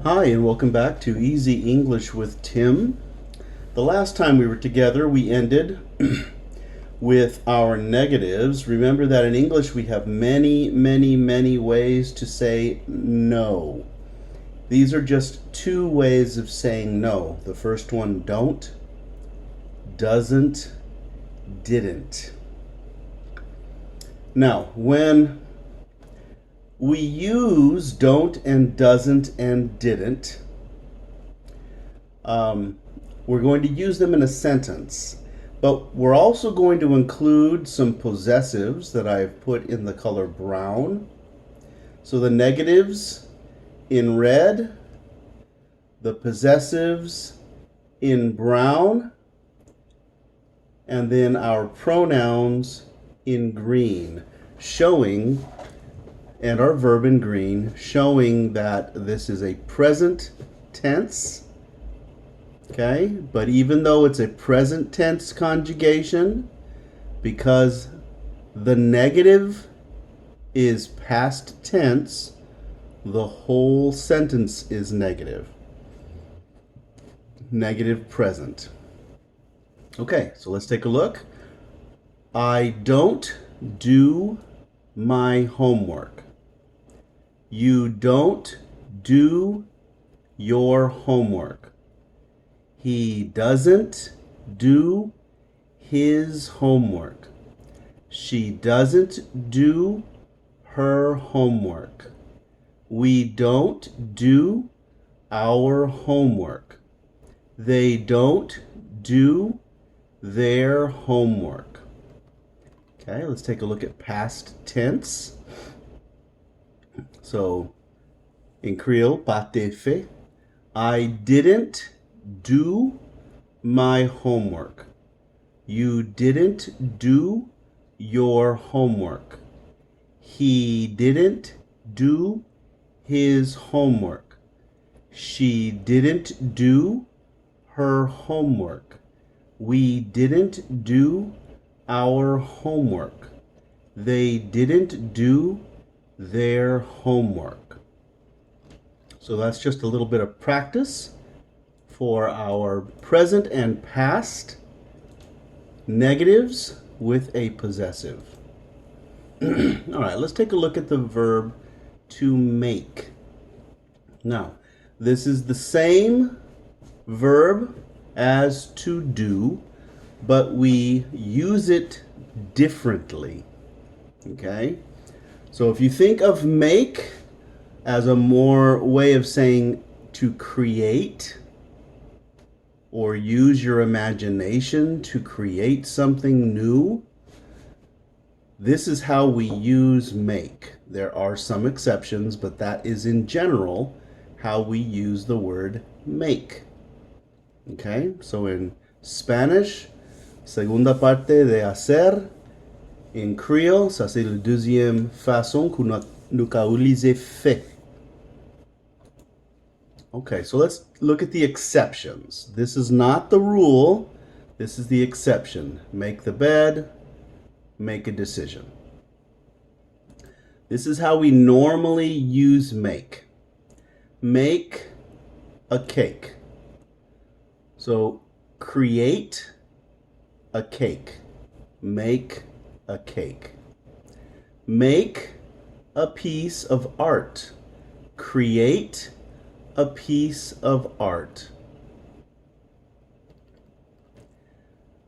Hi, and welcome back to Easy English with Tim. The last time we were together, we ended with our negatives. Remember that in English we have many ways to say no. These are just two ways of saying no. The first one, don't, doesn't, didn't. Now, when we use don't and doesn't and didn't, we're going to use them in a sentence, but we're also going to include some possessives that I've put in the color brown. So the negatives in red, the possessives in brown, and then our pronouns in green, showing, and our verb in green, showing that this is a present tense. Okay, but even though it's a present tense conjugation, because the negative is past tense, the whole sentence is negative. Negative present. Okay, so let's take a look. I don't do my homework. You don't do your homework. He doesn't do his homework. She doesn't do her homework. We don't do our homework. They don't do their homework. Okay, let's take a look at past tense. So, in Creole, pas de fait. I didn't do my homework. You didn't do your homework. He didn't do his homework. She didn't do her homework. We didn't do our homework. They didn't do their homework. So that's just a little bit of practice for our present and past negatives with a possessive. All right, let's take a look at the verb to make. Now, this is the same verb as to do, but we use it differently. Okay? So if you think of make as a more way of saying to create, or use your imagination to create something new, this is how we use make. There are some exceptions, but that is in general how we use the word make. Okay, so in Spanish, segunda parte de hacer. In Creole, ça c'est la deuxième façon que nous utilisons fait. Okay, so let's look at the exceptions. This is not the rule. This is the exception. Make the bed, make a decision. This is how we normally use make. Make a cake. So create a cake. Make a cake. Make a piece of art. Create a piece of art.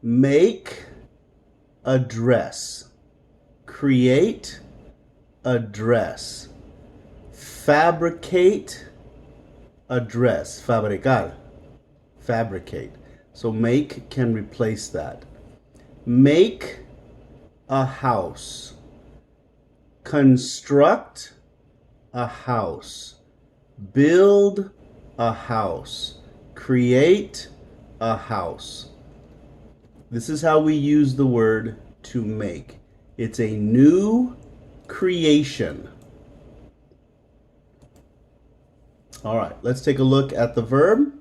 Make a dress. Create a dress. Fabricate a dress. Fabricar. Fabricate. So make can replace that. Make a house. Construct a house. Build a house. Create a house. This is how we use the word to make. It's a new creation. All right, let's take a look at the verb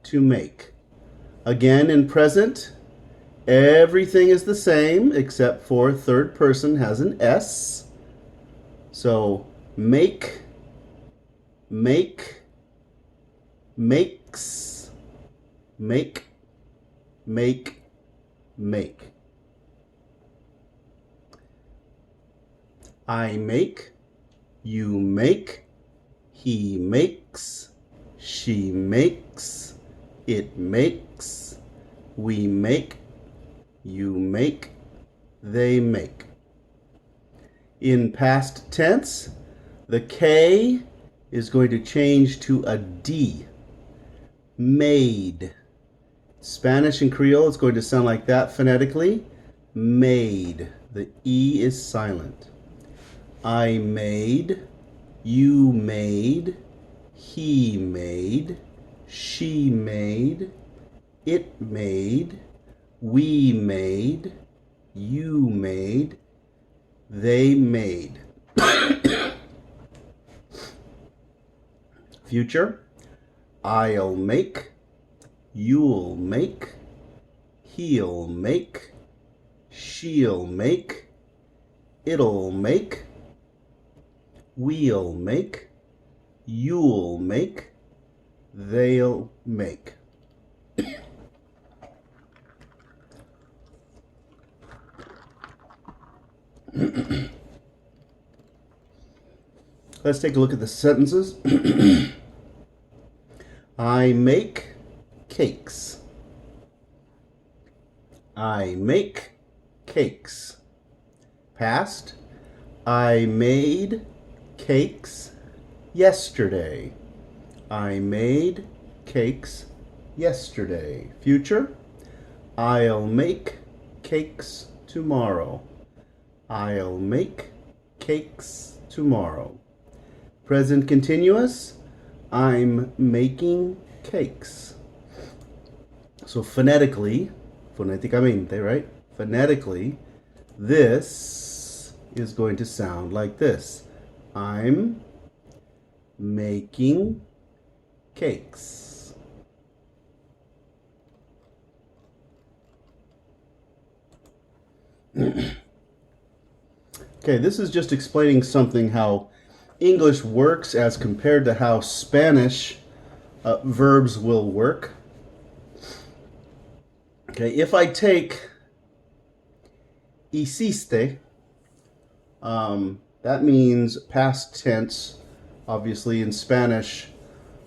to make. Again, in present, everything is the same except for third person has an S. So make, makes, make, make, make. I make, you make, he makes, she makes, it makes, we make, you make, they make. In past tense, the K is going to change to a D. Made. Spanish and Creole, it's going to sound like that phonetically. Made. The E is silent. I made, you made, he made, she made, it made, we made, you made, they made. Future, I'll make, you'll make, he'll make, she'll make, it'll make, we'll make, you'll make, they'll make. Let's take a look at the sentences. I make cakes. I make cakes. Past, I made cakes yesterday. I made cakes yesterday. Future, I'll make cakes tomorrow. I'll make cakes tomorrow. Present continuous, I'm making cakes. So phoneticamente, right? Phonetically, this is going to sound like this. I'm making cakes. Okay, this is just explaining something how English works as compared to how Spanish verbs will work. Okay, if I take hiciste, that means past tense, obviously in Spanish,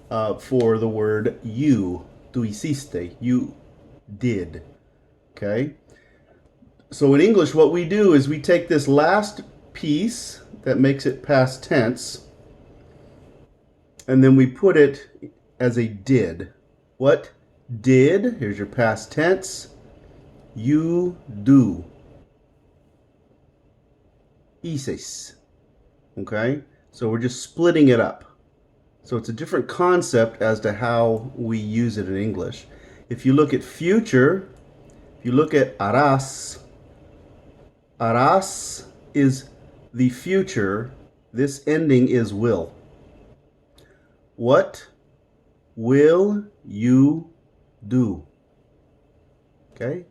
for the word you. Tu hiciste, you did. Okay? So in English, what we do is we take this last piece that makes it past tense, and then we put it as a did. What did? Here's your past tense. You do. Hices. Okay? So we're just splitting it up. So it's a different concept as to how we use it in English. If you look at future, if you look at harás, harás is the future. This ending is will. What will you do? Okay?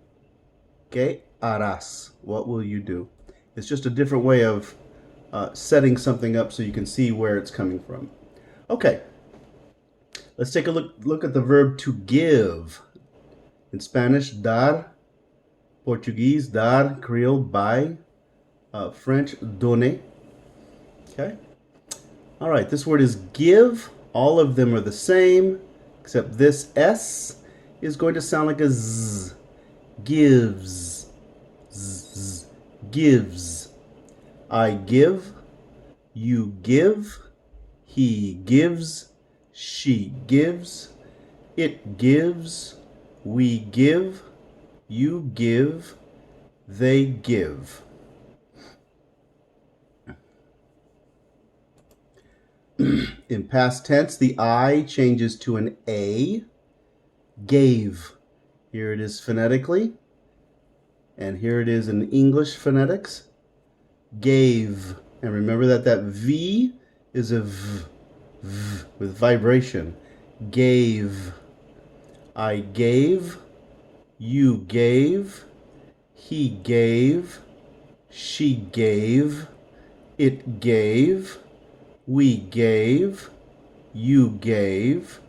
¿Qué harás? What will you do? It's just a different way of setting something up so you can see where it's coming from. Okay. Let's take a look at the verb to give. In Spanish, dar. Portuguese, dar. Creole, buy. French, donner. Okay. All right, this word is give. All of them are the same, except this S is going to sound like a Z. Gives. Z. Gives. I give. You give. He gives. She gives. It gives. We give. You give. They give. In past tense, the I changes to an A. Gave. Here it is phonetically. And here it is in English phonetics. Gave. And remember that V is a V with vibration. Gave. I gave. You gave. He gave. She gave. It gave. We gave. You gave.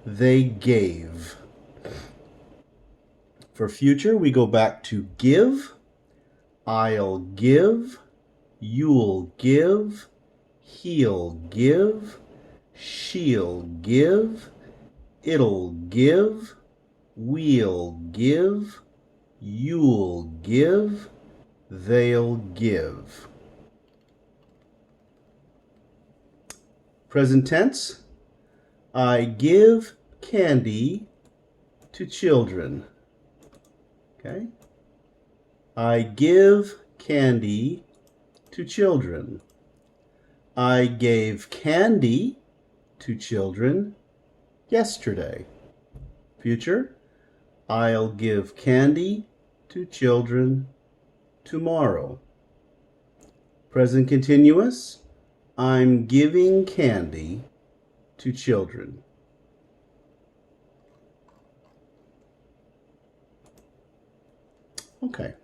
they gave. For future, we go back to give. I'll give. You'll give. He'll give. She'll give. It'll give. We'll give. You'll give. They'll give. Present tense. I give candy to children. Okay? I give candy to children. I gave candy to children yesterday. Future. I'll give candy to children tomorrow. Present continuous. I'm giving candy to children. Okay,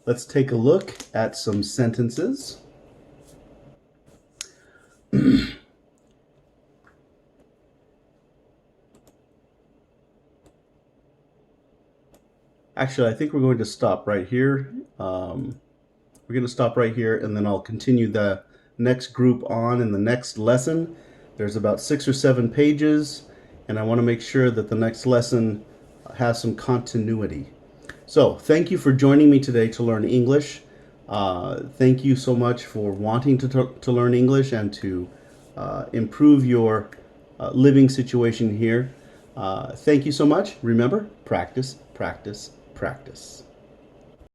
let's take a look at some sentences. Actually, I think we're going to stop right here. We're going to stop right here, and then I'll continue the next group on in the next lesson. There's about 6 or 7 pages, and I want to make sure that the next lesson has some continuity. So, thank you for joining me today to learn English. Thank you so much for wanting to learn English and to improve your living situation here. Thank you so much. Remember, practice, practice, practice.